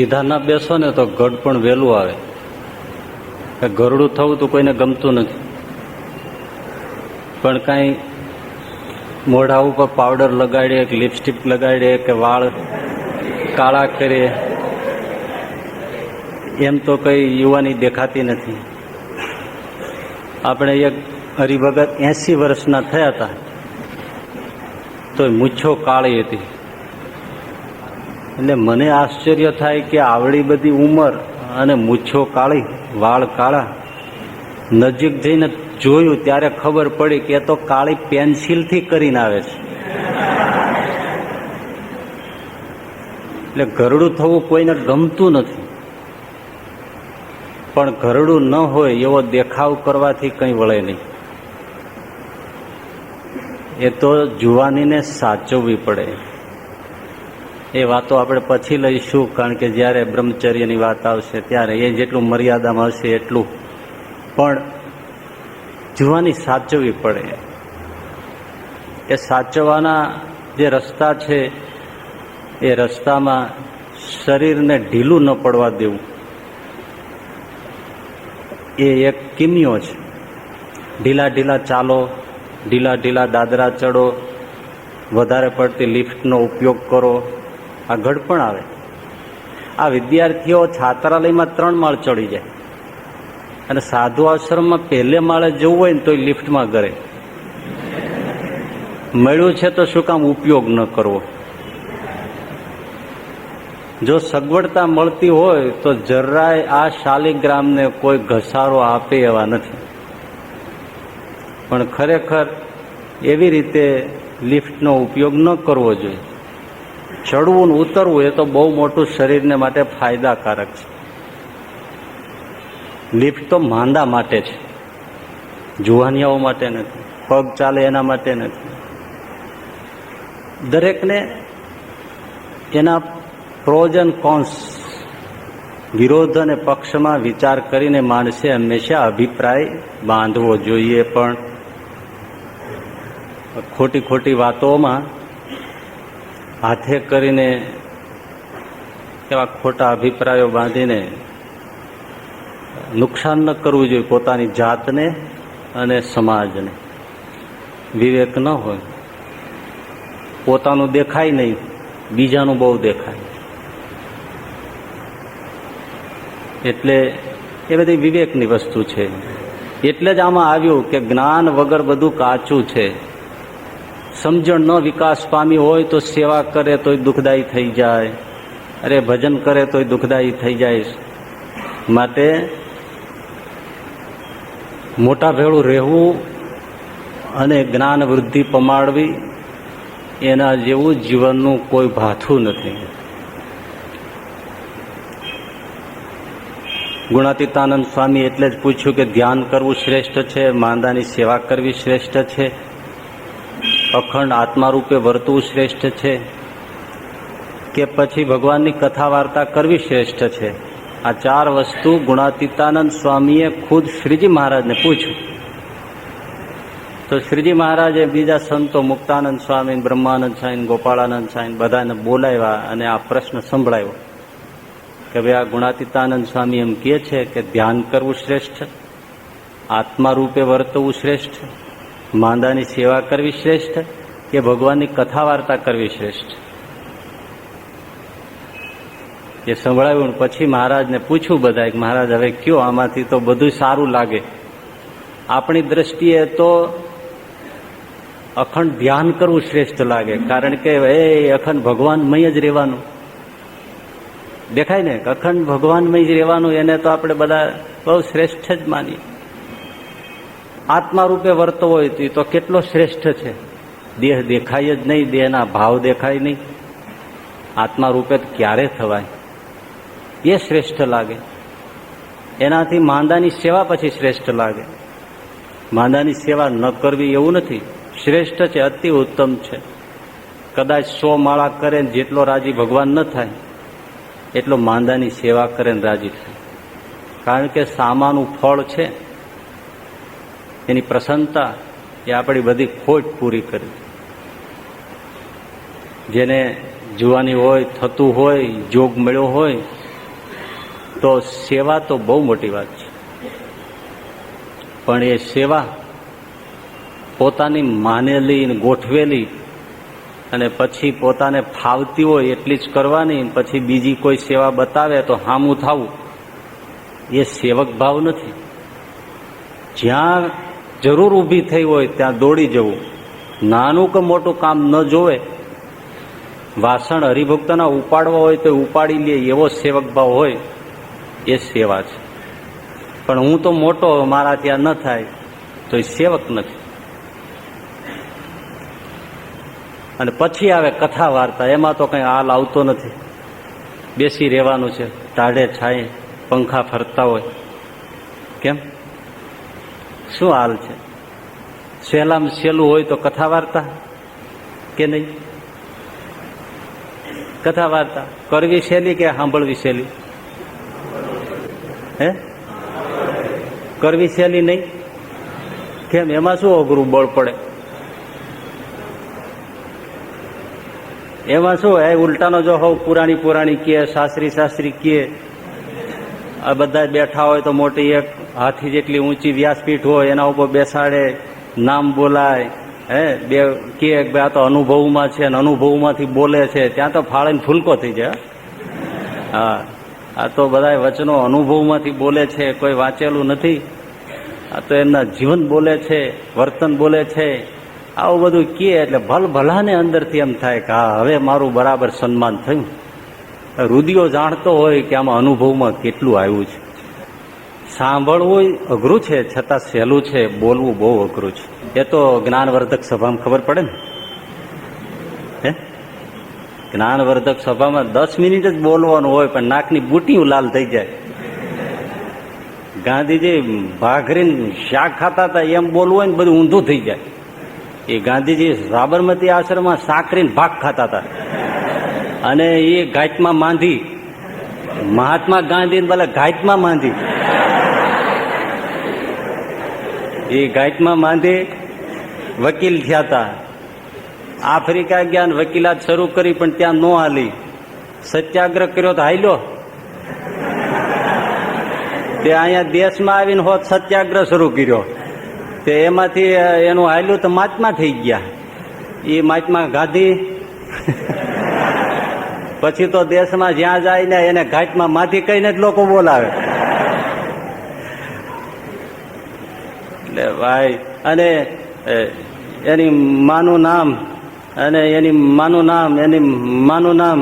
સીધા ના બેસો ને તો ગઢ પણ વહેલું આવે. ગરડું થવું તો કોઈને ગમતું નથી, પણ કાંઈ મોઢા ઉપર પાવડર લગાડીએ કે લિપસ્ટિક લગાડીએ કે વાળ કાળા કરીએ એમ તો કંઈ યુવાની દેખાતી નથી. આપણે એક હરિભગત 80 વર્ષના થયા હતા તો મૂછો કાળી હતી. એટલે મને આશ્ચર્ય થાય કે આવડી બધી ઉંમર અને મૂછો કાળી, વાળ કાળા. નજીક જઈને જોયું ત્યારે ખબર પડી કે તો કાળી પેન્સિલથી કરીને આવે છે. એટલે ઘરડું થવું કોઈને ગમતું નથી, પણ ઘરડું ન હોય એવો દેખાવ કરવાથી કંઈ વળે નહીં. એ તો જુવાનીને સાચવવી પડે. એ વાતો આપણે પછી લઈશું, કારણ કે જ્યારે બ્રહ્મચર્યની વાત આવશે ત્યારે એ જેટલું મર્યાદામાં હશે એટલું, પણ જુવાની સાચવવી પડે. એ સાચવવાના જે રસ્તા છે એ રસ્તામાં શરીરને ઢીલું ન પડવા દેવું એ એક કિમિયો છે. ઢીલા ઢીલા ચાલો, ઢીલા ઢીલા દાદરા ચડો, વધારે પડતી લિફ્ટનો ઉપયોગ કરો, આ ઘડપણ આવે. આ વિદ્યાર્થીઓ છાત્રાલયમાં 3 માળ ચડી જાય અને સાધુ આશ્રમમાં પહેલે માળે જવું હોય ને તો લિફ્ટમાં કરે. મળ્યું છે તો શું કામ ઉપયોગ ન કરવો? જો સગવડતા મળતી હોય તો જરાય આ શાલિગ્રામને કોઈ ઘસારો આપે એવા નથી. પણ ખરેખર એવી રીતે લિફ્ટનો ઉપયોગ ન કરવો જોઈએ. ચડવું ને ઉતરવું એ તો બહુ મોટું શરીરને માટે ફાયદાકારક છે. લિફ્ટ તો માંદા માટે છે, જુવાનિયાઓ માટે નથી, પગ ચાલે એના માટે નથી. દરેકને એના પ્રોઝ એન્ડ કોન્સ, વિરોધ અને પક્ષમાં વિચાર કરીને માણસે હંમેશા અભિપ્રાય બાંધવો જોઈએ. પણ ખોટી ખોટી વાતોમાં હાથે કરીને એવા ખોટા અભિપ્રાયો બાંધીને નુકસાન ન કરવું જોઈએ પોતાની જાતને અને સમાજને. વિવેક ન હોય, પોતાનું દેખાય નહીં, બીજાનું બહુ દેખાય. એટલે એ બધી વિવેકની વસ્તુ છે. એટલે જ આમાં આવ્યું કે જ્ઞાન વગર બધું કાચું છે. સમજણ ન વિકાસ પામી હોય તો સેવા કરે તોય દુઃખદાયી થઈ જાય, અરે ભજન કરે તોય દુઃખદાયી થઈ જાય. માટે મોટા ભેળું રહેવું અને જ્ઞાન વૃદ્ધિ પમાડવી એના જેવું જીવનનું કોઈ ભાથું નથી. ગુણાતીતાનંદ સ્વામી એટલે જ પૂછ્યું કે ધ્યાન કરવું શ્રેષ્ઠ છે, માંદાની સેવા કરવી શ્રેષ્ઠ છે, અખંડ આત્મા રૂપે વર્તવું શ્રેષ્ઠ છે, કે પછી ભગવાનની કથા વાર્તા કરવી શ્રેષ્ઠ છે? આ 4 વસ્તુ ગુણાતીતાનંદ સ્વામીએ ખુદ શ્રીજી મહારાજને પૂછ્યું. તો શ્રીજી મહારાજે બીજા સંતો મુક્તાનંદ સ્વામી, બ્રહ્માનંદ સ્વામી, ગોપાળાનંદ સ્વામી બધાને બોલાવ્યા અને આ પ્રશ્ન સંભળાયો કે ભાઈ આ ગુણાતીતાનંદ સ્વામી એમ કહે છે કે ધ્યાન કરવું શ્રેષ્ઠ, આત્મા રૂપે વર્તવું શ્રેષ્ઠ, માંદાની સેવા કરવી શ્રેષ્ઠ, કે ભગવાનની કથા વાર્તા કરવી શ્રેષ્ઠ? એ સંભળાવ્યું. પછી મહારાજને પૂછ્યું બધા કે મહારાજ હવે કયો, આમાંથી તો બધું સારું લાગે. આપણી દ્રષ્ટિએ તો અખંડ ધ્યાન કરવું શ્રેષ્ઠ લાગે, કારણ કે એ અખંડ ભગવાનમય જ રહેવાનું દેખાય ને. અખંડ ભગવાનમય જ રહેવાનું એને તો આપણે બધા બહુ શ્રેષ્ઠ જ માનીએ. આત્મા રૂપે વર્તવો હોય તો કેટલો શ્રેષ્ઠ છે. દેહ દેખાય જ નહીં, દેહના ભાવ દેખાય નહીં. આત્મા રૂપે ક્યારે થવાય? એ શ્રેષ્ઠ લાગે. એનાથી માંદાની સેવા પછી શ્રેષ્ઠ લાગે. માંદાની સેવા ન કરવી એવું નથી, શ્રેષ્ઠ છે, અતિ ઉત્તમ છે. કદાચ 100 માળા કરે જેટલો રાજી ભગવાન ન થાય એટલો માંદાની સેવા કરે ને રાજી થાય. કારણ કે સામાનું ફળ છે, એની પ્રસન્નતા એ આપણી બધી ખોટ પૂરી કરી. જેને જુવાની હોય, થતું હોય, જોગ મળ્યો હોય તો સેવા તો બહુ મોટી વાત છે, પણ એ સેવા પોતાની માનેલી ગોઠવેલી અને પછી પોતાને ફાવતી હોય એટલી જ કરવાની, પછી બીજી કોઈ સેવા બતાવે તો હામું થવું, એ સેવક ભાવ નથી. જ્યાં જરૂર ઊભી થઈ હોય ત્યાં દોડી જવું, નાનું કે મોટું કામ ન જોવે. વાસણ હરિભક્તોના ઉપાડવા હોય તો ઉપાડી લે, એવો સેવક ભાવ હોય, એ સેવા છે. પણ હું તો મોટો, મારા ત્યાં ન થાય તો એ સેવક નથી. અને પછી આવે કથા વાર્તા, એમાં તો કઈ હાલ આવતો નથી. બેસી રહેવાનું છે, ટાઢે છાંયે પંખા ફરતા હોય. કેમ? શું હાલ છે? સહેલામાં સહેલું હોય તો કથા વાર્તા કે નહીં? કથા વાર્તા કરવી સહેલી કે સાંભળવી સહેલી? હે? કરવી સહેલી નહીં? કેમ? એમાં શું અઘરું બળ પડે? એમાં શું? એ ઉલટાનો જો હોવ પુરાણી કહે, શાસ્ત્રી કહે, આ બધા બેઠા હોય તો મોટી એક હાથી જેટલી ઊંચી વ્યાસપીઠ હોય, એના ઉપર બેસાડે, નામ બોલાય, હે બે કે આ તો અનુભવમાં છે ને અનુભવમાંથી બોલે છે, ત્યાં તો ફાળીને ફૂલકો થઈ જાય. હા, આ તો બધા વચનો અનુભવમાંથી બોલે છે, કોઈ વાંચેલું નથી. આ તો એમના જીવન બોલે છે, વર્તન બોલે છે. આવું બધું કહે એટલે ભલાને અંદરથી એમ થાય કે હા, હવે મારું બરાબર સન્માન થયું. રુદિયો જાણતો હોય કે આમાં અનુભવમાં કેટલું આવ્યું છે. સાંભળવું અઘરું છે, છતાં સહેલું છે, બોલવું બહુ અઘરું છે. એ તો જ્ઞાનવર્ધક સભામાં ખબર પડે ને. હે? જ્ઞાનવર્ધક સભામાં 10 મિનિટ જ બોલવાનું હોય, પણ નાકની બુટીઓ લાલ થઈ જાય. ગાંધીજી ભાખરીને શાક ખાતા હતા એમ બોલવું હોય ને બધું ઊંધું થઈ જાય. એ ગાંધીજી સાબરમતી આશ્રમમાં સાકરીને ભાગ ખાતા હતા, અને એ ઘાટમાં માંધી. મહાત્મા ગાંધી ભલે ઘાટમાં માંધી, એ ઘાટમાં માંધી વકીલ થયા હતા. આફ્રિકા ગયા ને વકીલાત શરૂ કરી, પણ ત્યાં ન હાલી. સત્યાગ્રહ કર્યો તો હાલ્યો. તે અહીંયા દેશમાં આવીને હોત સત્યાગ્રહ શરૂ કર્યો, તે એમાંથી એનું હાલ્યું તો મહાત્મા થઈ ગયા. એ મહાત્મા ગાંધી પછી તો દેશમાં જ્યાં જાય ને એને ઘાટમાં માથી કહીને જ લોકો બોલાવે. એટલે ભાઈ, અને એની માનું નામ એની માનું નામ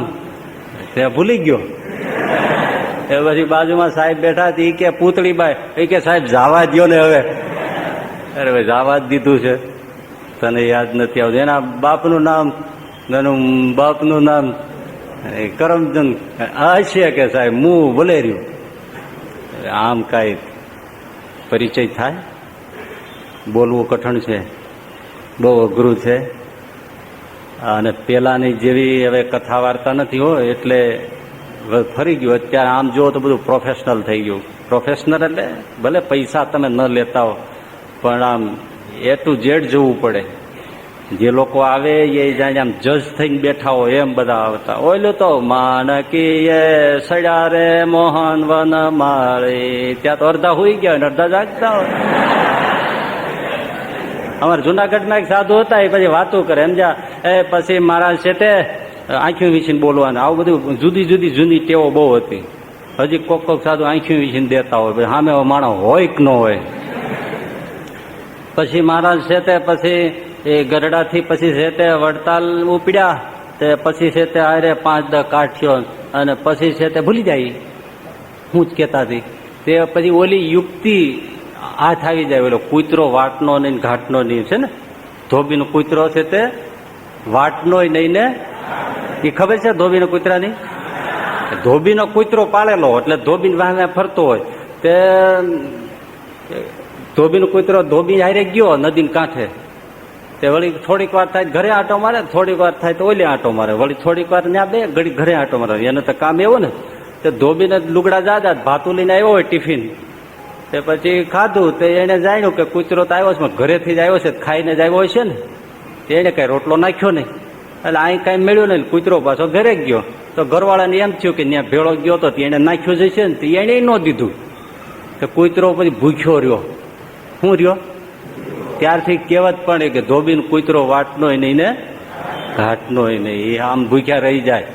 તે ભૂલી ગયો. એ પછી બાજુમાં સાહેબ બેઠા હતા, એ કે પૂતળીબાઈ, એ કે સાહેબ જવા દ્યો ને હવે. અરે ભાઈ, જવા જ દીધું છે, તને યાદ નથી આવતું. એના બાપનું નામ, એનું બાપનું નામ કરમચંદ હશે કે સાહેબ હું ભલે રહ્યું. આમ કાંઈ પરિચય થાય? બોલવું કઠણ છે, બહુ અઘરું છે. અને પેલાની જેવી હવે કથા વાર્તા નથી હોય, એટલે ફરી ગયું. અત્યારે આમ જુઓ તો બધું પ્રોફેશનલ થઈ ગયું. પ્રોફેશનલ એટલે ભલે પૈસા તમે ન લેતા હો, પણ આમ એ ટુ ઝેડ જવું પડે. જે લોકો આવે એ જાણે આમ જજ થઈને બેઠા હોય એમ બધા આવતા. ઓલું તો માનકી સડ્યા રે મોહન વન માળી, ત્યાં તો અડધા હોઈ ગયા ને અડધા જાગતા હોય. અમારા જુનાગઢમાં એક સાધુ હતા, એ પછી વાતો કરે એમ જા. એ પછી મારા છે તે આંખી વીસીને બોલવાનું, આવું બધું જુદી જૂની ટેવો બહુ હતી. હજી કોક સાધુ આંખી વીસીને દેતા હોય, સામે માણસ હોય કે ન હોય. પછી મહારાજ છે તે પછી એ ગરડાથી પછી છે તે વડતાલ ઉપડ્યા, તે પછી છે તે આરે 5-10 કાઠ્યો, અને પછી છે તે ભૂલી જાય હું જ કહેતા હતી. તે પછી ઓલી યુક્તિ હાથ આવી જાય. ઓલો કૂતરો વાટનો નહીં ઘાટનો નહીં છે ને, ધોબીનો કૂતરો છે તે વાટનો નહીં ને, એ ખબર છે ધોબીનો કૂતરાની? ધોબીનો કૂતરો પાળેલો એટલે ધોબી વાહને ફરતો હોય, તે ધોબીનો કૂતરો ધોબી હારે ગયો નદીને કાંઠે. તે વળી થોડીક વાર થાય ઘરે આંટો મારે, થોડીક વાર થાય તો ઓલી આંટો મારે, વળી થોડીક વાર ત્યાં બે ઘડી ઘરે આંટો મારે. એને તો કામ એવું ને, તે ધોબીને લુગડા જાજા ભાતું લઈને આવ્યો હોય ટિફિન, તે પછી ખાધું. તે એને જાણ્યું કે કૂતરો તો આવ્યો છે, ઘરેથી જ આવ્યો છે, ખાઈને જ આવ્યો છે ને, તે એને કઈ રોટલો નાખ્યો નહીં. એટલે અહીં કાંઈ મળ્યું નહીં, કૂતરો પાછો ઘરે ગયો. તો ઘરવાળાને એમ થયું કે ત્યાં ભેળો ગયો તો એને નાખ્યો જશે ને, એને ન દીધું. તો કૂતરો પછી ભૂખ્યો રહ્યો. શું રહ્યો? ત્યારથી કહેવત પણ કે ધોબીને કૂતરો વાટનોય નહીં ને ઘાટનોય નહીં. એ આમ ભૂખ્યા રહી જાય,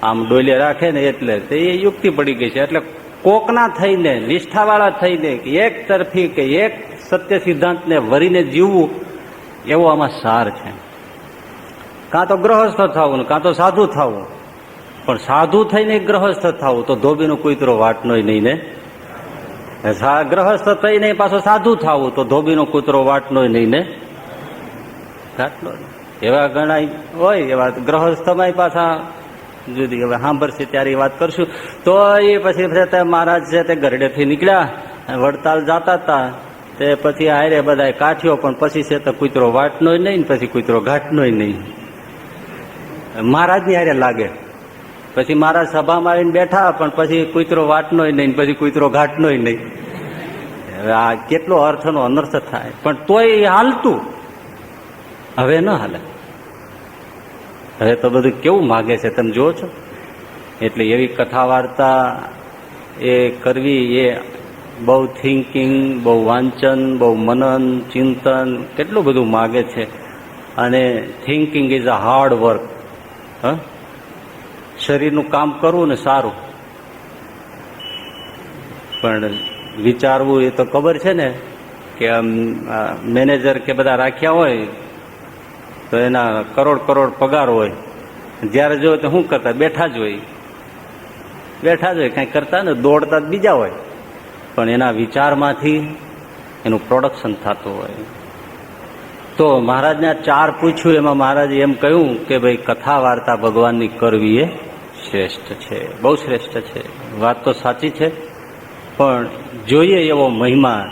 આમ ડોલે રાખે ને એટલે એ યુક્તિ પડી ગઈ છે. એટલે કોકના થઈને, નિષ્ઠાવાળા થઈને કે એક તરફી કે એક સત્ય સિદ્ધાંતને વરીને જીવવું, એવો આમાં સાર છે. કાં તો ગ્રહસ્થ થવું, કાં તો સાધુ થવું. પણ સાધુ થઈને ગ્રહસ્થ થવું તો ધોબીનો કૂતરો વાટનોય નહીં ને, ગ્રહસ્થ થઈને પાછો સાધુ થવું તો ધોબીનો કૂતરો વાટનોય નહીં ને ઘાટનો. એવા ઘણા હોય, એવા ગ્રહસ્થમાં પાછા જુદી. હવે સાંભળશે ત્યારે એ વાત કરશું. તો એ પછી મહારાજ છે તે ગરડેથી નીકળ્યા, વડતાલ જતા હતા. તે પછી હારે બધા કાઠ્યો, પણ પછી છે તો કૂતરો વાટનોય નહીં, પછી કૂતરો ઘાટનોય નહીં. મહારાજની હારે લાગે. પછી મહારાજ સભામાં આવીને બેઠા, પણ પછી કૂતરો વાટનોય નહીં, પછી કૂતરો ઘાટનોય નહીં. હવે આ કેટલો અર્થનો અનર્થ થાય. પણ તોય હાલતું. હવે ન હાલે. હવે તો બધું કેવું માગે છે તમે જુઓ છો. એટલે એવી કથા વાર્તા એ કરવી, એ બહુ થિંકિંગ, બહુ વાંચન, બહુ મનન, ચિંતન કેટલું બધું માગે છે. અને thinking is a hard work. શરીરનું કામ કરવું ને સારું, પણ વિચારવું એ તો ખબર છે ને કે મેનેજર કે બધા રાખ્યા હોય તો એના કરોડ કરોડ પગાર હોય. જ્યારે જોયો તો શું કરતા? બેઠા જ હોય, બેઠા જ હોય, કાંઈ કરતા ને દોડતા બીજા હોય. પણ એના વિચારમાંથી એનું પ્રોડક્શન થતું હોય. તો મહારાજને 4 પૂછ્યું, એમાં મહારાજે એમ કહ્યું કે ભાઈ કથા વાર્તા ભગવાનની કરવી એ શ્રેષ્ઠ છે, બહુ શ્રેષ્ઠ છે. વાત તો સાચી છે, પણ જોઈએ એવો મહિમા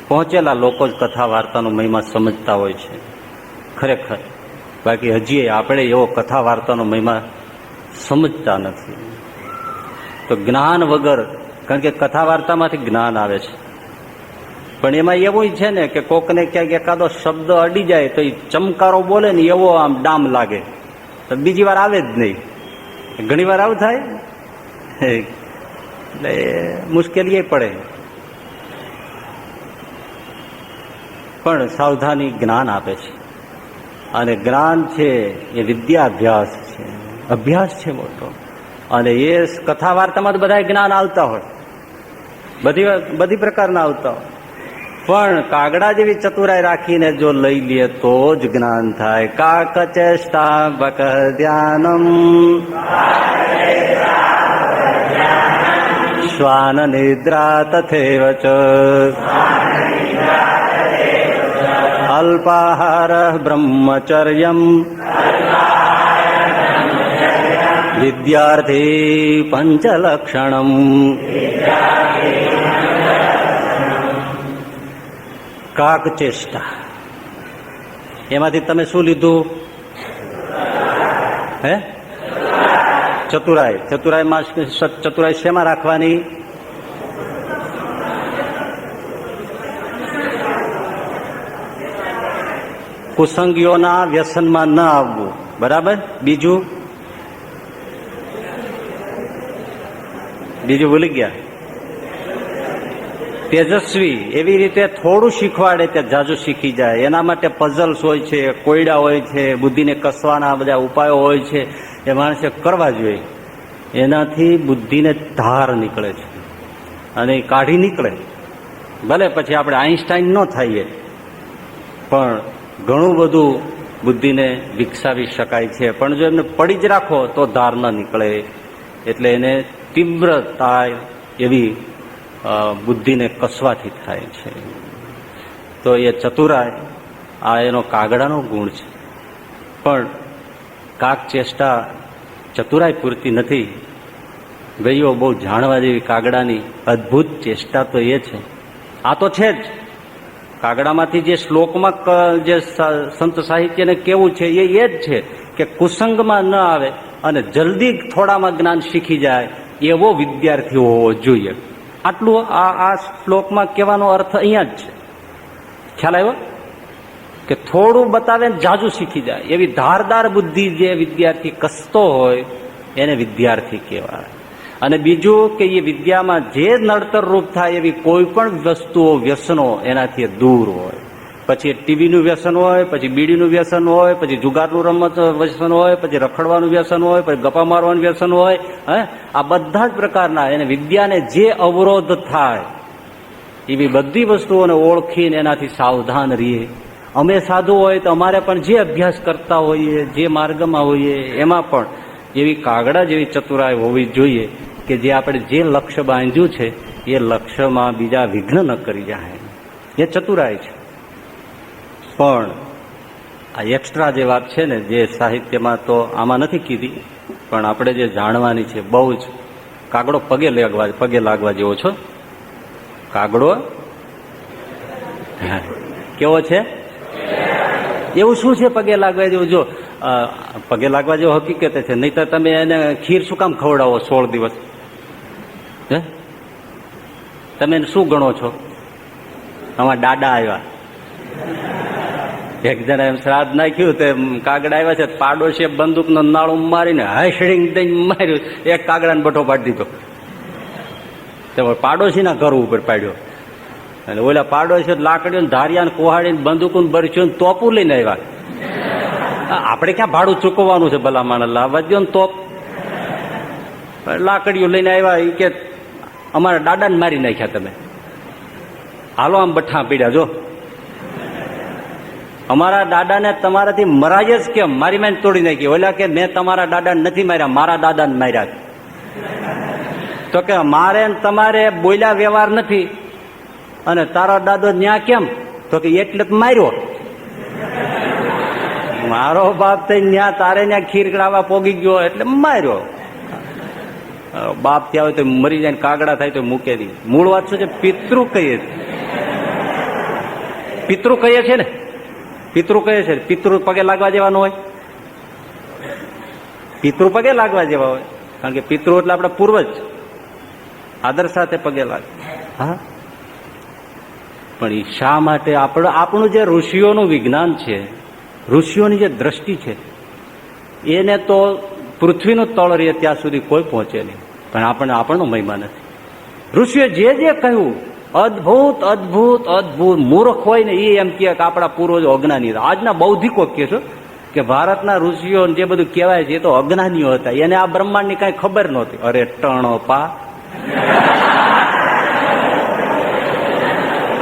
પહોંચેલા લોકો જ કથા વાર્તાનો મહિમા સમજતા હોય છે ખરેખર. બાકી હજી આપણે એવો કથા વાર્તાનો મહિમા સમજતા નથી. તો જ્ઞાન વગર, કારણ કે કથા વાર્તામાંથી જ્ઞાન આવે છે, પણ એમાં એવું છે ને કે કોકને ક્યાંક એકાદો શબ્દ અડી જાય તો એ ચમકારો બોલે ને એવો આમ ડામ લાગે, તો બીજી વાર આવે જ નહીં. ઘણી વાર આવું થાય, એટલે મુશ્કેલી પડે. પણ સાવધાની જ્ઞાન આપે છે. અને જ્ઞાન છે એ વિદ્યાભ્યાસ છે, અભ્યાસ છે મોટો. અને એ કથા વાર્તામાં તો બધા જ્ઞાન આવતા હોય, બધી પ્રકારના આવતા હોય. પણ કાગડા જેવી ચતુરાઈ રાખીને જો લઈ લે તો જ જ્ઞાન થાય. કાક ચેષ્ટા બક ધ્યાનમ શ્વાન નિદ્રા તથેવ ચ અલ્પાહાર બ્રહ્મચર્યમ વિદ્યાર્થી પંચલક્ષણમ. કાક ચેષ્ટા, એમાંથી તમે શું લીધું? હે? ચતુરાઈ. ચતુરાઈમાં ચતુરાઈ શેમાં રાખવાની? કુસંગીઓના વ્યસનમાં ન આવવું, બરાબર. બીજું ભૂલી ગયા. તેજસ્વી, એવી રીતે થોડું શીખવાડે તે જાજુ શીખી જાય. એના માટે પઝલ્સ હોય છે, કોયડા હોય છે, બુદ્ધિને કસવાના બધા ઉપાયો હોય છે, એ માણસે કરવા જોઈએ. એનાથી બુદ્ધિને ધાર નીકળે છે અને એ કાઢી નીકળે. ભલે પછી આપણે આઈન્સ્ટાઈન ન થઈએ, પણ ઘણું બધું બુદ્ધિને વિકસાવી શકાય છે. પણ જો એમને પડી જ રાખો તો ધાર ન નીકળે. એટલે એને તીવ્રતા એવી બુદ્ધિને કસવાથી થાય છે. તો એ ચતુરાઈ આ એનો કાગડાનો ગુણ છે. પણ કાક ચેષ્ટા ચતુરાઈ પૂરતી નથી. ભાઈઓ, બહુ જાણવા જેવી કાગડાની અદ્ભુત ચેષ્ટા તો એ છે. આ તો છે જ. કાગડામાંથી જે શ્લોકમાં જે સંત સાહિત્યને કેવું છે એ જ છે કે કુસંગમાં ન આવે અને જલ્દી થોડામાં જ્ઞાન શીખી જાય એવો વિદ્યાર્થી હોવો જોઈએ. આટલું આ શ્લોકમાં કહેવાનો અર્થ અહીંયા જ છે. ખ્યાલ આવ્યો કે થોડું બતાવે ને જાજુ શીખી જાય. એવી ધારદાર બુદ્ધિ જે વિદ્યાર્થી કસતો હોય એને વિદ્યાર્થી કહેવાય. અને બીજું કે એ વિદ્યામાં જે નડતર રૂપ થાય એવી કોઈ પણ વસ્તુઓ, વ્યસનો એનાથી દૂર હોય. પછી ટીવીનું વ્યસન હોય, પછી બીડીનું વ્યસન હોય, પછી જુગારનું રમત વ્યસન હોય, પછી રખડવાનું વ્યસન હોય, પછી ગપ્પા મારવાનું વ્યસન હોય. આ બધા જ પ્રકારના એને વિદ્યાને જે અવરોધ થાય એવી બધી વસ્તુઓને ઓળખીને એનાથી સાવધાન રહીએ. અમે સાધુ હોય તો અમારે પણ જે અભ્યાસ કરતા હોઈએ, જે માર્ગમાં હોઈએ, એમાં પણ એવી કાગડા જેવી ચતુરાઈ હોવી જોઈએ કે જે આપણે જે લક્ષ્ય બાંધ્યું છે એ લક્ષ્યમાં બીજા વિઘ્ન ન કરી જાય. એ ચતુરાઈ છે. પણ આ એક્સ્ટ્રા જે વાત છે ને, જે સાહિત્યમાં તો આમાં નથી કીધી, પણ આપણે જે જાણવાની છે બહુ જ. કાગડો પગે લાગવા જેવો છો. કાગડો કેવો છે? એવું શું છે પગે લાગવા જેવું? જો પગે લાગવા જેવો હકીકત છે. નહીં તો તમે એને ખીર શું કામ ખવડાવો 16 દિવસ? તમે એને શું ગણો છો? આમાં દાડા આવ્યા, એક જણા એમ શ્રાદ્ધ નાખ્યું તો કાગડા આવ્યા છે, પાડોશીએ બંદૂકનો નાળું મારીને હસડીને દઈને માર્યું, એક કાગડાને બઠો પાડી દીધો. તો પાડોશીના ઘર ઉપર પાડ્યો. અને ઓલા પાડોશી લાકડીઓ ધારિયા કુહાડીને બંદૂકું બરસ્યું તોપું લઈને આવ્યા. આપણે ક્યાં ભાડું ચૂકવવાનું છે? ભલા માણસ લાવવા દો ને તોપ. લાકડીઓ લઈને આવ્યા. એ કે અમારા દાદાને મારી નાખ્યા તમે, હાલો આમ બઠ્ઠા પીડ્યા. જો અમારા દાદાને તમારાથી મરાય જ કેમ? મારી માને તોડી નાખી. ઓલા કે મેં તમારા દાદાને નથી માર્યા, મારા દાદાને માર્યા. તો કે મારે તમારે બોલ્યા વ્યવહાર નથી, અને તારો દાદો ન્યા કેમ? તો કે એટલે માર્યો. મારો બાપ થઈ ન્યા તારે ન્યા ખીર કડાવવા પોગી ગયો એટલે માર્યો. બાપ ત્યાં હોય તો મરી જાય, કાગડા થાય તો મૂકે નહીં. મૂળ વાત શું છે? પિતૃ કહીએ, પિતૃ કહીએ છે ને, પિતૃ કહે છે. પિતૃ પગે લાગવા જેવા ન હોય? પિતૃ પગે લાગવા જેવા હોય, કારણ કે પિતૃ એટલે આપણા પૂર્વજ. આદર સાથે પગે લાગે. હા, પણ એ શા માટે? આપણું જે ઋષિઓનું વિજ્ઞાન છે, ઋષિઓની જે દ્રષ્ટિ છે, એને તો પૃથ્વીનું તળ રહે ત્યાં સુધી કોઈ પહોંચે નહીં. પણ આપણનો મહિમા નથી. ઋષિએ જે કહ્યું અદભુત અદભુત અદભુત. મૂર્ખ હોય ને એ એમ કહે કે આપણા પૂર્વજો અજ્ઞાની. આજના બૌદ્ધિકો કહે છે કે ભારતના ઋષિઓ જે બધું કહેવાય છે એ તો અજ્ઞાનીઓ હતા, એને આ બ્રહ્માંડની કઈ ખબર નહોતી. અરે ટણોપા!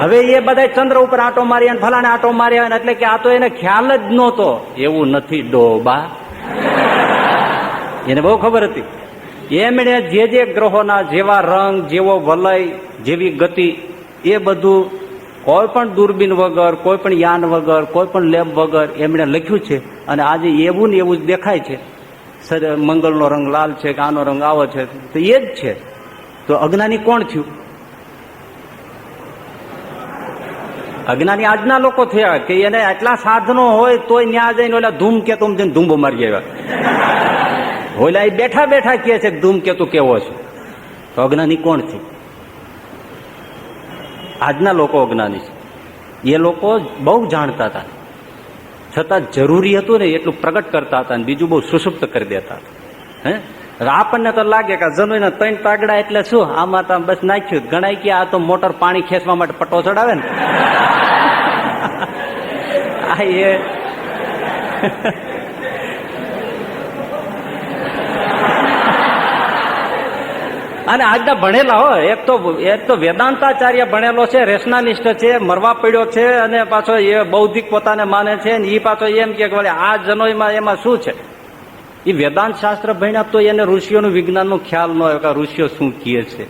હવે એ બધા ચંદ્ર ઉપર આંટો માર્યા, ફલાને આંટો માર્યા, એટલે કે આ તો એને ખ્યાલ જ નહોતો. એવું નથી ડોબા, એને બહુ ખબર હતી. એમણે જે ગ્રહોના જેવા રંગ, જેવો વલય, જેવી ગતિ, એ બધું કોઈ પણ દૂરબીન વગર, કોઈ પણ યાન વગર, કોઈ પણ લેબ વગર એમણે લખ્યું છે. અને આજે એવું ને એવું જ દેખાય છે. મંગળનો રંગ લાલ છે કે આનો રંગ આવો છે, તો એ જ છે. તો અજ્ઞાની કોણ થયું? અજ્ઞાની આજના લોકો થયા કે એને આટલા સાધનો હોય તોય ન્યા જઈને ઓલા ધૂમકેતુ જઈને ધૂંબો મારી આવ્યા. ઓલા એ બેઠા બેઠા કહે છે કે ધૂમકેતુ કેવો છે. તો અજ્ઞાની કોણ છે? આજના લોકો અજ્ઞાની છે. એ લોકો બહુ જાણતા હતા, છતાં જરૂરી હતું ને એટલું પ્રગટ કરતા હતા, અને બીજું બહુ સુષુપ્ત કરી દેતા હતા. આપણને તો લાગે કે જનોઈના 3 તાગડા એટલે શું, આમાં તો બસ નાખ્યું ગણાય કે આ તો મોટર પાણી ખેંચવા માટે પટ્ટો ચડાવે ને. અને આજના ભણેલા હોય, એક તો વેદાંતાચાર્ય ભણેલો છે, રેશનાલિસ્ટ છે, મરવા પડ્યો છે, અને પાછો એ બૌદ્ધિક પોતાને માને છે, ને એ પાછો એમ કે આ જનોઈમાં એમાં શું છે? એ વેદાંત શાસ્ત્ર ભણ્યા તો એને ઋષિઓનું વિજ્ઞાનનો ખ્યાલ ન હોય કે ઋષિઓ શું કહે છે.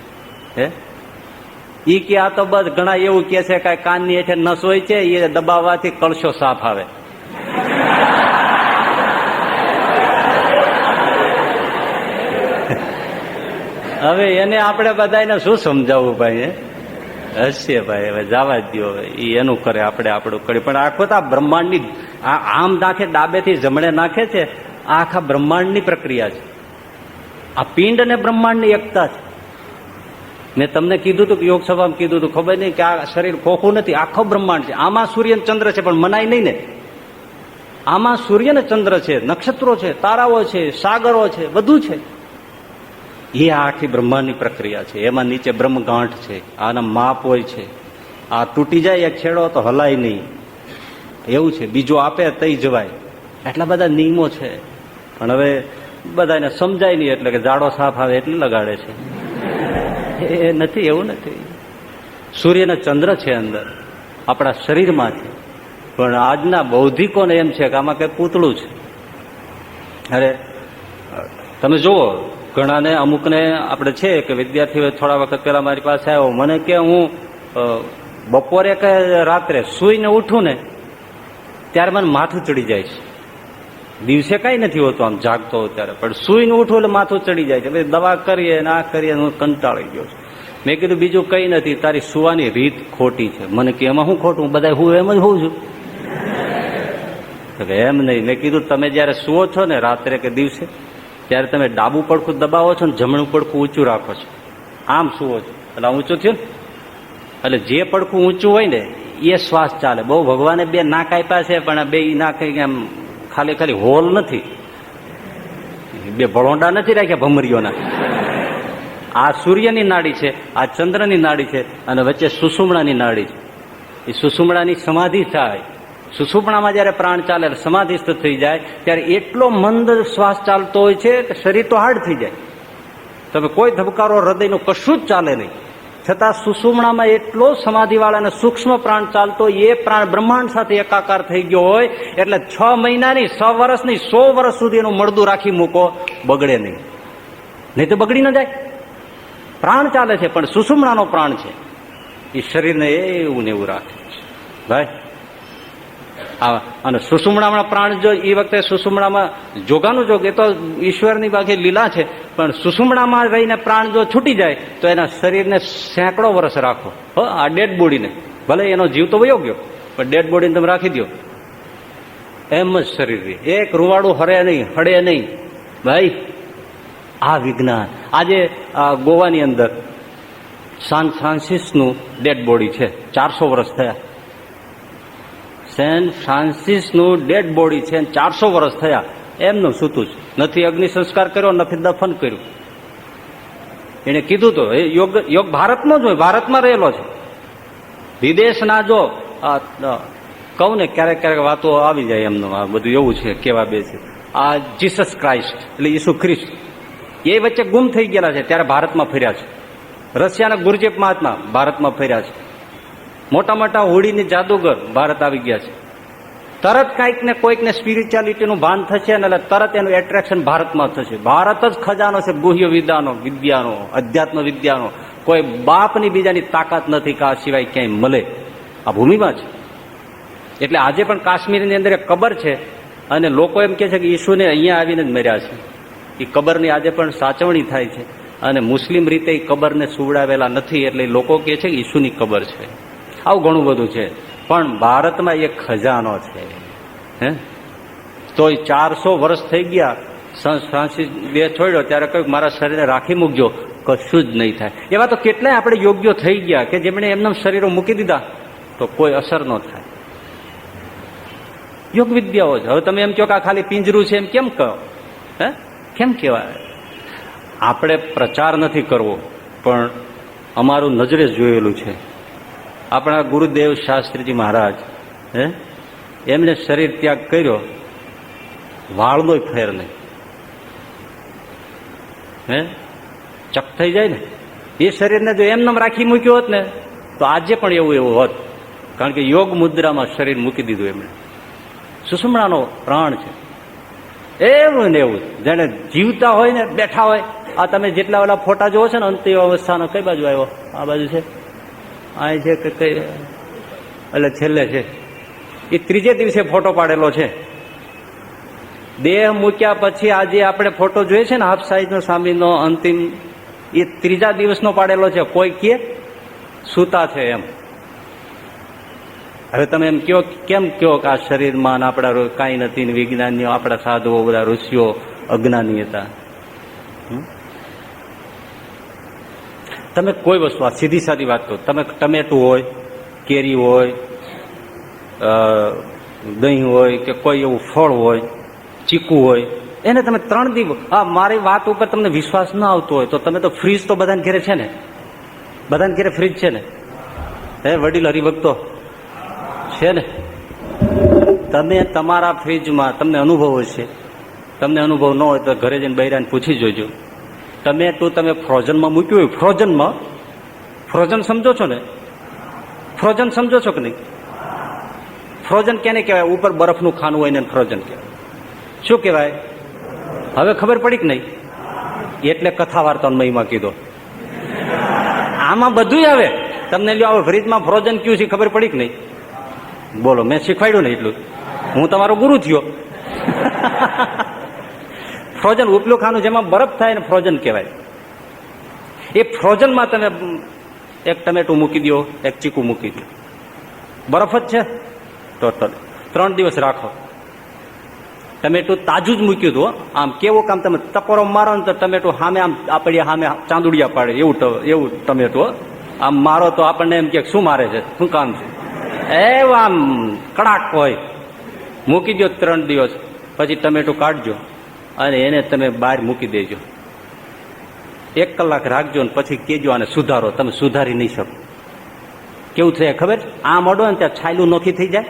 એ કે આ તો બસ ઘણા એવું કે છે કે કાનની હેઠે નસ હોય છે, એ દબાવવાથી કળશો સાફ આવે. હવે એને આપણે બધાને શું સમજાવવું ભાઈ? હશે ભાઈ, હવે જવા જ દો, એ એનું કરે, આપણે આપણું કરીએ. પણ આખો તો આ બ્રહ્માંડની આમ નાખે, ડાબેથી જમણે નાખે છે, આ આખા બ્રહ્માંડની પ્રક્રિયા છે. આ પિંડ અને બ્રહ્માંડની એકતા છે. મેં તમને કીધું હતું કે યોગ સભામાં કીધું હતું, ખબર નહીં કે આ શરીર ખોખું નથી, આખો બ્રહ્માંડ છે. આમાં સૂર્ય ને ચંદ્ર છે પણ મનાય નહીં ને. આમાં સૂર્ય ને ચંદ્ર છે, નક્ષત્રો છે, તારાઓ છે, સાગરો છે, બધું છે. એ આખી બ્રહ્માંડની પ્રક્રિયા છે. એમાં નીચે બ્રહ્મગાંઠ છે, આના માપ હોય છે. આ તૂટી જાય એક છેડો તો હલાય નહીં, એવું છે. બીજો આપે તઈ જવાય. એટલા બધા નિયમો છે. પણ હવે બધાને સમજાય નહીં એટલે કે જાડો સાફ આવે એટલે લગાડે છે. એ નથી, એવું નથી. સૂર્ય ને ચંદ્ર છે અંદર આપણા શરીરમાં છે. પણ આજના બૌદ્ધિકોને એમ છે કે આમાં કઈ પૂતળું છે. અરે તમે જુઓ, ઘણાને અમુકને આપણે છે કે વિદ્યાર્થીઓ થોડા વખત પહેલા મારી પાસે આવ્યો, મને કે હું બપોરે કે રાત્રે સૂઈને ઉઠું ને ત્યારે મને માથું ચડી જાય છે. દિવસે કઈ નથી હોતું આમ જાગતો હોય ત્યારે, પણ સૂઈને ઉઠું એટલે માથું ચડી જાય છે. દવા કરીએ ને આ કરીએ, હું કંટાળી ગયો છું. મેં કીધું બીજું કઈ નથી, તારી સુવાની રીત ખોટી છે. મને કે એમાં હું ખોટું, બધા હું એમ જ હોઉં છું. એમ નહીં. મેં કીધું તમે જયારે સુવો છો ને રાત્રે કે દિવસે, ત્યારે તમે ડાબું પડખું દબાવો છો ને જમણું પડખું ઊંચું રાખો છો, આમ સુવો છો એટલે ઊંચું થયું ને. એટલે જે પડખું ઊંચું હોય ને એ શ્વાસ ચાલે. બહુ ભગવાને બે નાક આપ્યા છે પણ બે નાક એમ ખાલી ખાલી હોલ નથી, બે ભળોંડા નથી રાખ્યા ભમરીઓના. આ સૂર્યની નાડી છે, આ ચંદ્રની નાડી છે, અને વચ્ચે સુષુમ્ણાની નાડી છે. એ સુષુમ્ણાની સમાધિ થાય. સુષુમ્ણામાં જયારે પ્રાણ ચાલે સમાધિસ્થ થઈ જાય ત્યારે એટલો મંદ શ્વાસ ચાલતો હોય છે કે શરીર તો હાર્ડ થઈ જાય. તમે કોઈ ધબકારો હૃદયનું કશું જ ચાલે નહીં, છતાં સુષુમ્ણામાં એટલો સમાધિવાળા અને સૂક્ષ્મ પ્રાણ ચાલતો, એ પ્રાણ બ્રહ્માંડ સાથે એકાકાર થઈ ગયો હોય એટલે 6 મહિનાની 6 વર્ષની 100 વર્ષ સુધી એનું મળદું રાખી મૂકો, બગડે નહીં. નહીં તો બગડી ન જાય. પ્રાણ ચાલે છે પણ સુષુમ્ણાનો પ્રાણ છે, એ શરીરને એવું ને એવું રાખે છે ભાઈ. અને સુષુમ્ણામાં પ્રાણ જો એ વખતે સુષુમ્ણામાં જોગાનું જોગ, એ તો ઈશ્વરની બાકી લીલા છે. પણ સુષુમ્ણામાં રહીને પ્રાણ જો છૂટી જાય તો એના શરીરને સેંકડો વર્ષ રાખો. આ ડેડ બોડીને, ભલે એનો જીવ તો વયો ગયો પણ ડેડ બોડીને તમે રાખી દો, એમ જ શરીર રહે. એક રૂવાડું હરે નહીં, હડે નહીં ભાઈ. આ વિજ્ઞાન. આજે ગોવાની અંદર સાન ફ્રાન્સિસનું ડેડ બોડી છે, 400 વર્ષ થયા. સેન્ટ ફ્રાન્સિસનું ડેડ બોડી છે, 400 વર્ષ થયા. એમનું સૂતું છે, નથી અગ્નિ સંસ્કાર કર્યો, નથી દફન કર્યું. એને કીધું તો એ યોગ ભારતનો જ હોય, ભારતમાં રહેલો છે. વિદેશના જો કહું ને ક્યારેક ક્યારેક વાતો આવી જાય એમનું, આ બધું એવું છે કેવા બે છે. આ જીસસ ક્રાઇસ્ટ એટલે ઈસુ ખ્રિસ્ત, એ વચ્ચે ગુમ થઈ ગયેલા છે ત્યારે ભારતમાં ફર્યા છે. રશિયાના ગુરજેપ મહાત્મા ભારતમાં ફર્યા છે. મોટા મોટા હોળીની જાદુગર ભારત આવી ગયા છે. તરત કાંઈક ને કોઈક ને સ્પિરિચ્યુઆલિટીનું ભાન થશે અને તરત એનું એટ્રેક્શન ભારતમાં થશે. ભારત જ ખજાનો છે ગુહ્ય વિદ્યાનો, અધ્યાત્મ વિદ્યાનો. કોઈ બાપની બીજાની તાકાત નથી કે આ સિવાય ક્યાંય મળે, આ ભૂમિમાં છે. એટલે આજે પણ કાશ્મીરની અંદર એક કબર છે અને લોકો એમ કે છે કે ઈસુને અહીંયા આવીને જ મર્યા છે. એ કબરની આજે પણ સાચવણી થાય છે અને મુસ્લિમ રીતે એ કબરને સુવડાવેલા નથી, એટલે લોકો કહે છે કે ઈસુની કબર છે. આવું ઘણું બધું છે. પણ ભારતમાં એક ખજાનો છે. હે તો 400 વર્ષ થઈ ગયા. સંત ફ્રાન્સિસ બે છોડ્યો ત્યારે કહ્યું મારા શરીરને રાખી મૂકજો, કશું જ નહીં થાય. એવા તો કેટલાય આપણે યોગ્યો થઈ ગયા કે જેમણે એમના શરીરો મૂકી દીધા તો કોઈ અસર ન થાય. યોગ વિદ્યાઓ છે. હવે તમે એમ કહો કે આ ખાલી પિંજરું છે એમ કેમ કહો? હે કેમ કહેવાય? આપણે પ્રચાર નથી કરવો, પણ અમારું નજરે જોયેલું છે. આપણા ગુરુદેવ શાસ્ત્રીજી મહારાજ, એમને શરીર ત્યાગ કર્યો, વાળનો ફેર નહીં. ચક થઈ જાય ને. એ શરીરને જો એમને રાખી મૂક્યો હોત ને તો આજે પણ એવું હોત. કારણ કે યોગ મુદ્રામાં શરીર મૂકી દીધું એમણે. સુષુમ્ણાનો પ્રાણ છે. એવું ને એવું જેને જીવતા હોય ને બેઠા હોય. આ તમે જેટલા ઓલા ફોટા જોવો છો ને અંતિમ અવસ્થાનો, કઈ બાજુ આવ્યો? આ બાજુ છે, આ છે કે કઈ, એટલે છેલ્લે છે. એ 3જે દિવસે ફોટો પાડેલો છે. દેહ મૂક્યા પછી આજે આપણે ફોટો જોઈએ છે ને હાફ સાઈઝનો સ્વામીનો અંતિમ, એ 3જા દિવસનો પાડેલો છે. કોઈ કે સૂતા છે એમ. હવે તમે એમ કયો, કેમ કયો કે આ શરીરમાં આપણા કાંઈ નથી ને વિજ્ઞાનીઓ, આપણા સાધુઓ, બધા ઋષિઓ અજ્ઞાની હતા? તમે કોઈ વસ્તુ, આ સીધી સાદી વાત કહો, તમે ટમેટું હોય, કેરી હોય, દહીં હોય કે કોઈ એવું ફળ હોય, ચીકુ હોય, એને તમે 3 દિવસ, હા મારી વાત ઉપર તમને વિશ્વાસ ન આવતો હોય તો તમે તો ફ્રીજ તો બધાને ઘેરે છે ને, બધાને ઘેરે ફ્રીજ છે ને, હે વડીલ હરિભક્તો છે ને, તમે તમારા ફ્રીજમાં તમને અનુભવ હશે, તમને અનુભવ ન હોય તો ઘરે જઈને બૈરાને પૂછી જોજો, ટમેટું તમે ફ્રોઝનમાં મૂક્યું હોય, ફ્રોઝનમાં, ફ્રોઝન સમજો છો ને, ફ્રોઝન સમજો છો કે નહીં? ફ્રોઝન કેને કહેવાય? ઉપર બરફનું ખાનું હોય ને ફ્રોઝન કહેવાય. શું કહેવાય? હવે ખબર પડી કે નહીં? એટલે કથા વાર્તાનો મહિમા કીધો. આમાં બધું આવે તમને. લ્યો હવે ફ્રીજમાં ફ્રોઝન ક્યું છે ખબર પડી કે નહીં? બોલો, મેં શીખવાડ્યું ને એટલું, હું તમારો ગુરુ થયો. ફ્રોઝન ઉપલું ખાનું જેમાં બરફ થાય ને ફ્રોઝન કહેવાય. એ ફ્રોઝનમાં તમે એક ટમેટું મૂકી દો, એક ચીકુ મૂકી દો, બરફ જ છે ટોટલ. 3 દિવસ રાખો. ટમેટું તાજું જ મૂક્યું હતું. આમ કેવું કામ, તમે ટપોરો મારો ને તો ટમેટું સામે આમ આપણી સામે ચાંદુડિયા પાડે એવું ટમેટું. આમ મારો તો આપણને એમ કે શું મારે છે, શું કામ છે, એવું આમ કડાક હોય. મૂકી દો 3 દિવસ, પછી ટમેટું કાઢજો અને એને તમે બહાર મૂકી દેજો. 1 કલાક રાખજો ને પછી કેજો આને સુધારો. તમે સુધારી નહીં શકો. કેવું થાય ખબર? આમ અડો ને ત્યાં છાયલું નોખી થઈ જાય,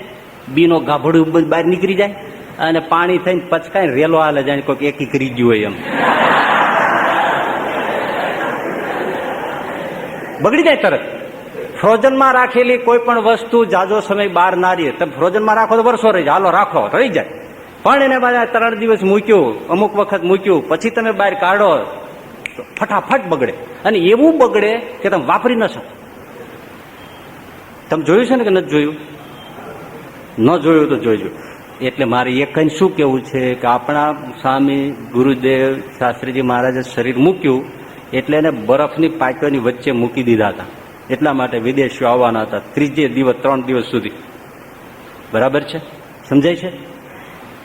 બીનો ગાભડું બહાર નીકળી જાય અને પાણી થઈને પચકાય રેલો હાલે જાય, કોઈક એકી કરી ગયું હોય એમ બગડી જાય તરત. ફ્રોઝનમાં રાખેલી કોઈ પણ વસ્તુ જાજો સમય બહાર ના રહે. તમે ફ્રોઝનમાં રાખો તો વર્ષો રહી જાય, હાલો રાખો રહી જાય. પણ એને બાદ 3 દિવસ મૂક્યું, અમુક વખત મૂક્યું, પછી તમે બહાર કાઢો ફટાફટ બગડે. અને એવું બગડે કે તમે વાપરી ન શકો. તમે જોયું છે ને કે નથી જોયું? ન જોયું તો જોઈજો. એટલે મારે એ કઈ શું કેવું છે કે આપણા સ્વામી ગુરુદેવ શાસ્ત્રીજી મહારાજે શરીર મૂક્યું એટલે એને બરફની પાટીઓની વચ્ચે મૂકી દીધા હતા. એટલા માટે વિદેશીઓ આવવાના હતા 3 દિવસ 3 દિવસ સુધી. બરાબર છે? સમજાય છે?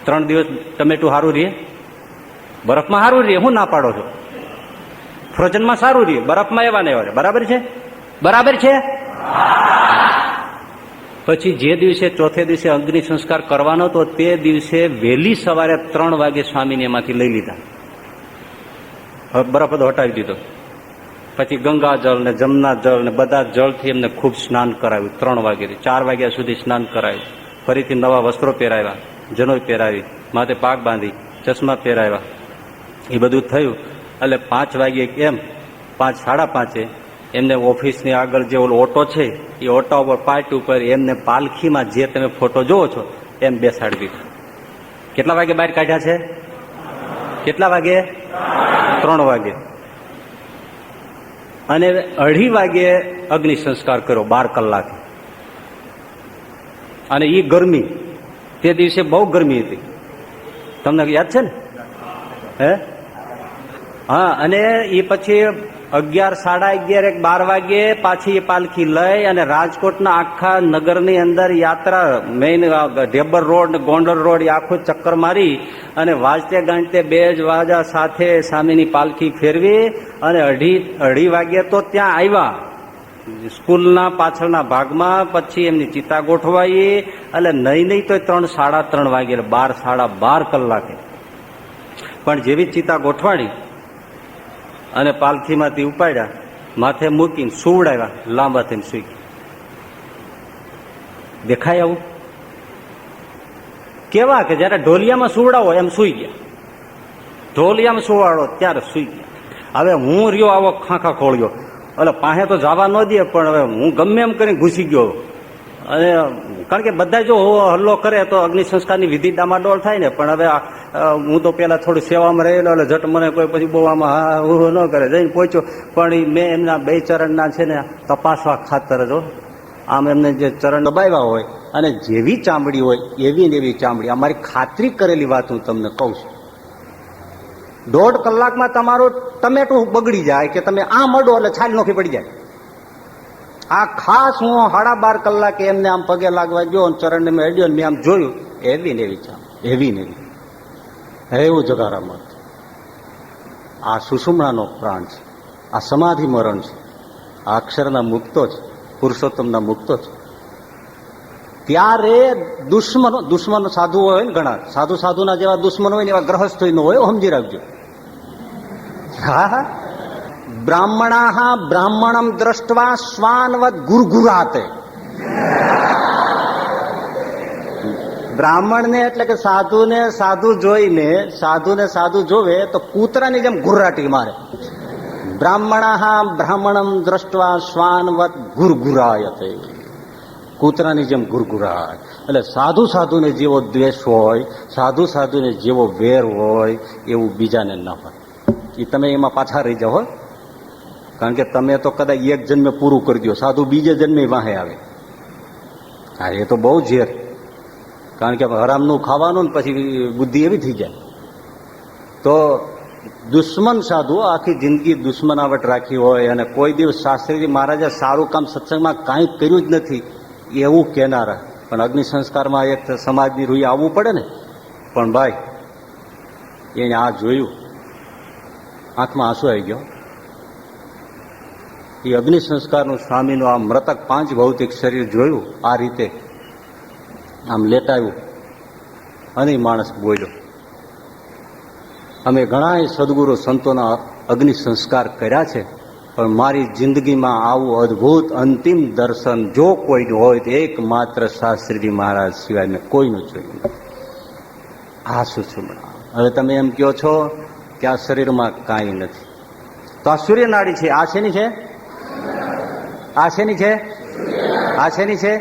3 દિવસ ટમેટું સારું રહે, બરફમાં સારું રહે. હું ના પાડો છો? ફ્રોઝનમાં સારું રહે, બરફમાં એવા ને એવા. બરાબર છે? બરાબર છે. પછી જે દિવસે ચોથે દિવસે અગ્નિ સંસ્કાર કરવાનો હતો તે દિવસે વહેલી સવારે 3 વાગે સ્વામીને એમાંથી લઈ લીધા. બરફ બધો હટાવી દીધો. પછી ગંગા જળ ને જમના જળ ને બધા જળથી એમને ખૂબ સ્નાન કરાવ્યું. 3 વાગ્યાથી 4 વાગ્યા સુધી સ્નાન કરાવ્યું. ફરીથી નવા વસ્ત્રો પહેરાવ્યા, જનોઈ પહેરાવી, માથે પાક બાંધી, ચશ્મા પહેરાવ્યા. એ બધું થયું. એટલે 5 વાગ્યે એમ 5, 5:30 એમને ઓફિસની આગળ જે ઓલો ઓટો છે એ ઓટા ઉપર પાટ ઉપર એમને પાલખીમાં જે તમે ફોટો જોવો છો એમ બેસાડી દીધા. કેટલા વાગે બહાર કાઢ્યા છે? કેટલા વાગે? 3 વાગે. અને 2:30 વાગે અગ્નિ સંસ્કાર કર્યો, 12 કલાકે. અને એ ગરમી, તે દિવસે બહુ ગરમી હતી, તમને યાદ છે ને? હે? હા. અને એ પછી 11, 11:30, 12 વાગે પાછી એ પાલખી લઈ અને રાજકોટના આખા નગરની અંદર યાત્રા, મેઇન ઢેબર રોડ ને ગોંડલ રોડ એ આખું ચક્કર મારી અને વાજતે ગાંજતે 2 વાજા સાથે સ્વામીની પાલખી ફેરવી અને 2:30 વાગે તો ત્યાં આવ્યા સ્કૂલના પાછળના ભાગમાં. પછી એમની ચિતા ગોઠવાઈ. એટલે નહીં તો 3, 3:30 વાગે, 12, 12.5 કલાકે. પણ જેવી ચિતા ગોઠવાડી અને પાલખીમાંથી ઉપાડ્યા, માથે મૂકીને સુવડાવ્યા, લાંબા થઈને સુઈ ગયા. દેખાય આવું? કેવા કે જયારે ઢોલિયામાં સુવડાવો એમ સુઈ ગયા. ઢોલિયામાં સુવાડો ત્યારે સુઈ ગયા. હવે હું રહ્યો આવો ખાંખા ખોળ્યો, એટલે પાસે તો જવા ન દે, પણ હવે હું ગમે એમ કરીને ઘૂસી ગયો. અને કારણ કે બધા જો હલ્લો કરે તો અગ્નિ સંસ્કારની વિધિ ડામાડોળ થાય ને. પણ હવે હું તો પેલા થોડી સેવામાં રહેલો એટલે જટ મને કોઈ પછી બહુ આમાં હા ન કરે. જઈને પહોંચ્યો, પણ મેં એમના 2 ચરણના છે ને તપાસવા ખાતર જો આમ એમને જે ચરણ દબાવ્યા હોય અને જેવી ચામડી હોય એવી ને એવી ચામડી, અમારી ખાતરી કરેલી વાત હું તમને કહું છું. 1.5 કલાકમાં તમારું ટમેટું બગડી જાય કે તમે આમ અડો એટલે છાલ નોખી પડી જાય. આ ખાસ હું 12.5 કલાકે એમને આમ પગે લાગવા ગયો, ચરણને મેં અડ્યો ને મેં આમ જોયું, એવી ને એવી ચામડી, એવી ને એવી. એવું જગારામાં આ સુષુમ્નાનો પ્રાણ છે, આ સમાધિ મરણ છે. આ અક્ષરના મુક્તો છે, પુરુષોત્તમના મુક્તો છે. ત્યારે દુશ્મનો સાધુ હોય ને, ઘણા સાધુના જેવા દુશ્મનો હોય ને એવા ગ્રહસ્થ ન હોય, સમજી રાખજો. હા, બ્રાહ્મણા બ્રાહ્મણમ દ્રષ્ટવા શ્વાનવત ગુરગુરાતે. બ્રાહ્મણને એટલે કે સાધુને સાધુ જોવે તો કૂતરાની જેમ ગુર્રાટી મારે. બ્રાહ્મણા બ્રાહ્મણમ દ્રષ્ટવા શ્વાનવત ગુરગુરાયતે, કૂતરાની જેમ ગુરગુરાય. એટલે સાધુને જેવો દ્વેષ હોય, સાધુને જેવો વેર હોય એવું બીજાને ન હોય. એ તમે એમાં પાછા રહી જાઓ, કારણ કે તમે તો કદાચ એક જન્મે પૂરું કરી દો, સાધુ બીજે જન્મે વાહે આવે. હા, એ તો બહુ ઝેર, કારણ કે હરામનું ખાવાનું ને પછી બુદ્ધિ એવી થઈ જાય. તો દુશ્મન સાધુ આખી જિંદગી દુશ્મનાવટ રાખી હોય અને કોઈ દિવસ શાસ્ત્રીજી મહારાજે સારું કામ સત્સંગમાં કાંઈ કર્યું જ નથી એવું કહેનારા, પણ અગ્નિ સંસ્કારમાં એક સમાજની રૂઈ આવવું પડે ને. પણ ભાઈ એને આ જોયું, આંખમાં આંસુ આવી ગયો. એ અગ્નિ સંસ્કારનું સ્વામીનું આ મૃતક 5 ભૌતિક શરીર જોયું, આ રીતે આમ લેટાયું અને માણસ બોલ્યો, અમે ઘણા સદગુરુ સંતોના અગ્નિ સંસ્કાર કર્યા છે, પણ મારી જિંદગીમાં આવું અદભુત અંતિમ દર્શન જો કોઈનું હોય તો એકમાત્ર શાસ્ત્રીજી મહારાજ સિવાય મેં કોઈનું જોયું નથી. આ શું છું? હવે તમે એમ કહો છો કે આ શરીરમાં કાંઈ નથી, તો આ સૂર્યનાડી છે. આ શેની છે? આ શેની છે? આ શેની છે?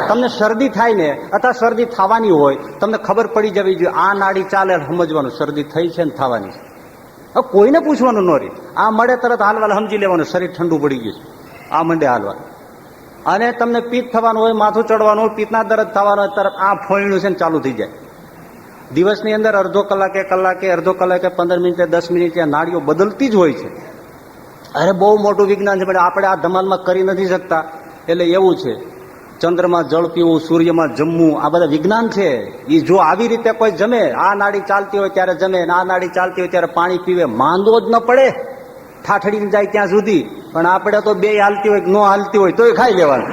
તમને શરદી થાય ને, અથવા શરદી થવાની હોય, તમને ખબર પડી જવી જોઈએ આ નાડી ચાલે, સમજવાનું શરદી થઈ છે ને થવાની છે. હવે કોઈને પૂછવાનું ન રહી, આ મળે તરત હાલવા સમજી લેવાનું શરીર ઠંડુ પડી ગયું છે, આ મંડે હાલવા. અને તમને પિત્ત થવાનું હોય, માથું ચડવાનું હોય, પિત્તના દર્દ થવાનો હોય, તરત આ ફોયણું છે ને ચાલુ થઈ જાય. દિવસની અંદર અડધો કલાકે, અડધો કલાકે, 15 મિનિટે, 10 મિનિટે આ નાડીઓ બદલતી જ હોય છે. અરે બહુ મોટું વિજ્ઞાન છે, પણ આપણે આ ધમાલમાં કરી નથી શકતા. એટલે એવું છે, ચંદ્રમાં જળ પીવું, સૂર્યમાં જમવું, આ બધા વિજ્ઞાન છે. એ જો આવી રીતે કોઈ જમે, આ નાડી ચાલતી હોય ત્યારે જમે, આ નાડી ચાલતી હોય ત્યારે પાણી પીવે, માંદો જ ન પડે ઠાઠડીને જાય ત્યાં સુધી. પણ આપણે તો બે હાલતી હોય ન હાલતી હોય તોય ખાઈ લેવાનું.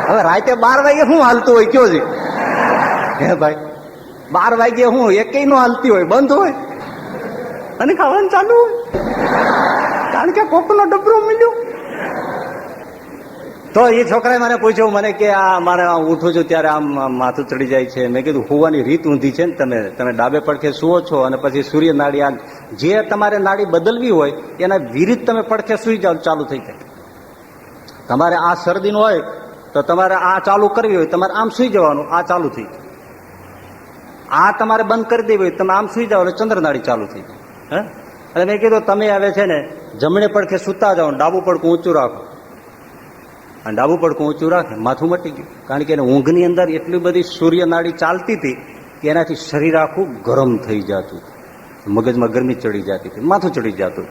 હવે રાતે 12 વાગે શું હાલતું હોય કયો છે? હે ભાઈ, 12 વાગે હું એકેય ન હાલતી હોય, બંધ હોય અને ખાવાનું ચાલુ હોય, કારણ કે કોકનો ડબરો મળ્યો. તો એ છોકરાએ મને પૂછ્યું, મને કે આ મારે ઉઠું છું ત્યારે આમ માથું ચડી જાય છે. મેં કીધું હોવાની રીત ઊંધી છે ને, તમે ડાબે પડખે સુવો છો અને પછી સૂર્ય નાડી, આ જે તમારે નાડી બદલવી હોય એના વિરુદ્ધ તમે પડખે સુઈ જાઓ, ચાલુ થઈ જાય. તમારે આ શરદીનું હોય તો તમારે આ ચાલુ કરવી હોય, તમારે આમ સુઈ જવાનું, આ ચાલુ થઈ જાય. આ તમારે બંધ કરી દેવી હોય, તમે આમ સુઈ જાઓ એટલે ચંદ્ર નાડી ચાલુ થઈ જાય. અને મેં કીધું તમે હવે છે ને જમણે પડખે સુતા જાઓ, ડાબું પડખું ઊંચું રાખો. અને ડાબું પડખું ઊંચું રાખે, માથું મટી ગયું. કારણ કે ઊંઘની અંદર એટલી બધી સૂર્ય નાડી ચાલતી હતી કે એનાથી શરીર આખું ગરમ થઈ જતું, મગજમાં ગરમી ચડી જતી હતી, માથું ચડી જતું.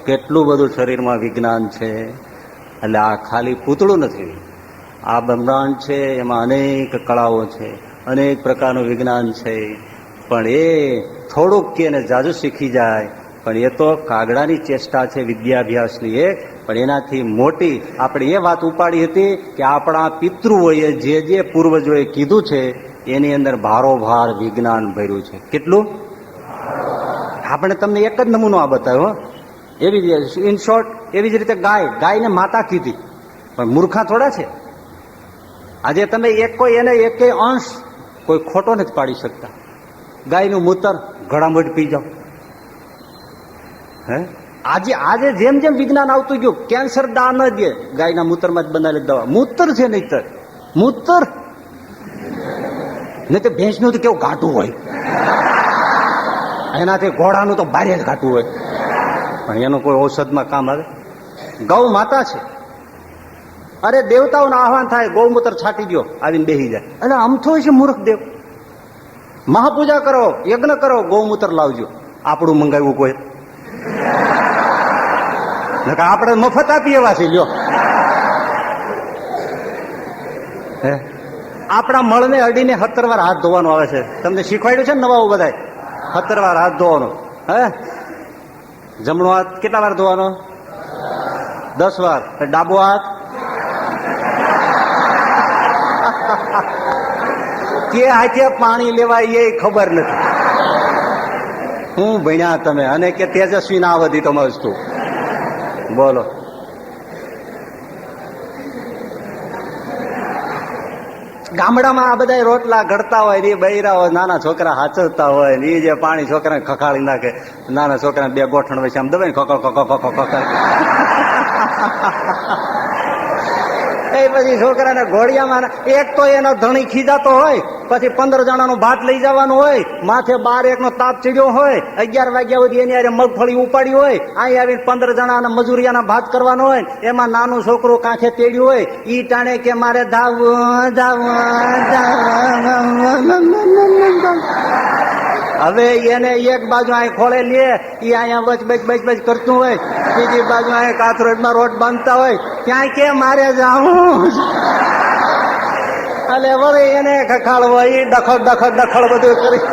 કેટલું બધું શરીરમાં વિજ્ઞાન છે. એટલે આ ખાલી પૂતળું નથી, આ બ્રહ્માંડ છે, એમાં અનેક કળાઓ છે, અનેક પ્રકારનું વિજ્ઞાન છે. પણ એ થોડુંક કે એને જાજુ શીખી જાય, પણ એ તો કાગડાની ચેષ્ટા છે વિદ્યાભ્યાસની એક. પણ એનાથી મોટી આપણે એ વાત ઉપાડી હતી કે આપણા પિતૃઓએ જે પૂર્વજોએ કીધું છે એની અંદર ભારોભાર વિજ્ઞાન ભર્યું છે. કેટલું? આપણે તમને એક જ નમૂનો આ બતાવ્યો. એવી જ ઇન શોર્ટ એવી જ રીતે ગાયને માતા કીધી, પણ મૂર્ખા થોડા છે. આજે તમે એને એક અંશ કોઈ ખોટો નથી પાડી શકતા. ગાયનું મૂતર ઘડામઢ પી જાઓ. આજે જેમ જેમ વિજ્ઞાન આવતું ગયું, કેન્સર દા ન દે, ગાયના મૂતરમાં જ બનાવેલી દવા. મૂતર છે નહીતર મૂતર નહીં તો ભેંસનું તો કેવું ઘાટું હોય, એનાથી ઘોડાનું તો ભારે જ ઘાટું હોય, પણ એનું કોઈ ઔષધમાં કામ આવે. ગૌ માતા છે. અરે દેવતાઓનું આહવાન થાય, ગૌમૂત્ર છાંટી દો, આવીને બેસી જાય. એટલે અમથો છે મૂર્ખ દેવ. મહાપૂજા કરો, યજ્ઞ કરો, ગૌમૂત્ર લાવજો. આપણું મંગાવ્યું કોઈ? આપણે મફત આપી એવા છે. લ્યો, આપણા મળને અડીને 17 વાર હાથ ધોવાનો આવે છે. તમને શીખવાડ્યું છે ને નવાઓ બધા? 17 વાર હાથ ધોવાનો. જમણો હાથ કેટલા વાર ધોવાનો? 10 વાર. ડાબો હાથ કે હાથે પાણી લેવાય એ ખબર નથી. હું ભણ્યા તમે અને કે તેજસ્વી ના વધી તો મસ્તું. બોલો. ગામડામાં આ બધા રોટલા ઘડતા હોય ને એ બૈરા હોય, નાના છોકરા હાચવતા હોય ને એ જે પાણી છોકરાને ખખાડી નાખે, નાના છોકરાને 2 ગોઠણ વચ્ચે આમ દબાઈ ખખડ એ પછી છોકરાને ઘોડિયામાં એક તો એનો ધણી ખીજાતો હોય, પછી 15 જણાનો ભાત લઈ જવાનું હોય, માથે 12-1 નો તાપ ચડ્યો હોય, 11 વાગ્યા સુધી એની હારે મગફળી ઉપાડી હોય, અહીં આવીને 15 જણાના મજૂરિયાના ભાત કરવાનો હોય, એમાં નાનું છોકરું કાંખે તેડ્યું હોય, ઈ ટાણે કે મારે હવે એને એક બાજુ અહીં ખોળે લે, ઈ અહીંયા બચ કરતું હોય, બીજી બાજુ અહીં કાથરોડમાં રોટ બાંધતા હોય, ત્યાં કે મારે જાઉં એટલે વળી એને ખખાડવો, ઈ ડખડ બધું કરી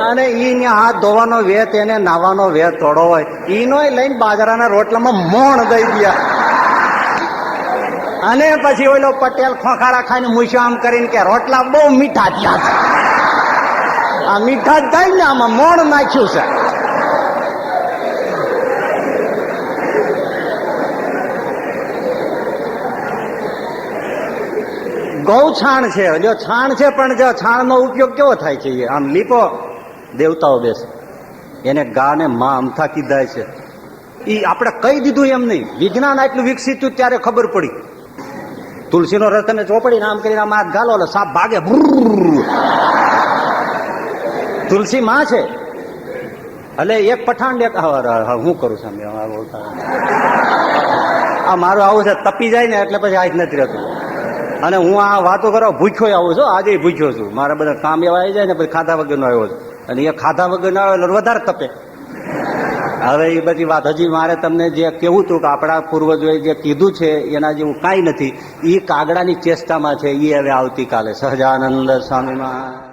અને ઈને હાથ ધોવાનો વેત, એને નાવાનો વેત થોડો હોય, ઈનો લઈને બાજરાના રોટલામાં મોણ દઈ દયા અને પછી ઓલો પટેલ ખોખારા ખાઈને મૂછો આમ કરીને કે રોટલા બહુ મીઠા થયા છે. આ મીઠા જ થાય ને, આમાં મોણ નાખ્યું છે. ગૌ છાણ છે, જો છાણ છે, પણ જો છાણનો ઉપયોગ કેવો થાય છે, આમ લીપો દેવતાઓ બેસે એને ગાને માં અમથા કીધા છે. ઈ આપણે કહી દીધું એમ નહીં, વિજ્ઞાન આટલું વિકસિત થયું ત્યારે ખબર પડી. તુલસીનો રસ તમે ચોપડીને આમ કરીને આમ હાથ ગાલો એટલે સાપ ભાગે. તુલસી માં છે. એટલે એક પઠાણ હું કરું છું આ મારું આવું છે, તપી જાય ને એટલે પછી આજ નથી રહેતું. અને હું આ વાતો કરવા ભૂખ્યો આવું છું, આજે ભૂખ્યો છું. મારા બધા કામ એવા આવી જાય ને પછી ખાધા વગરનો આવ્યો છું, અને એ ખાધા વગરનો આવ્યો એટલે વધારે તપે. હવે એ બધી વાત હજી મારે તમને જે કેવું હતું કે આપણા પૂર્વજોએ જે કીધું છે એના જેવું કાંઈ નથી. એ કાગડાની ચેષ્ટામાં છે. એ હવે આવતીકાલે સહજાનંદ સ્વામીમાં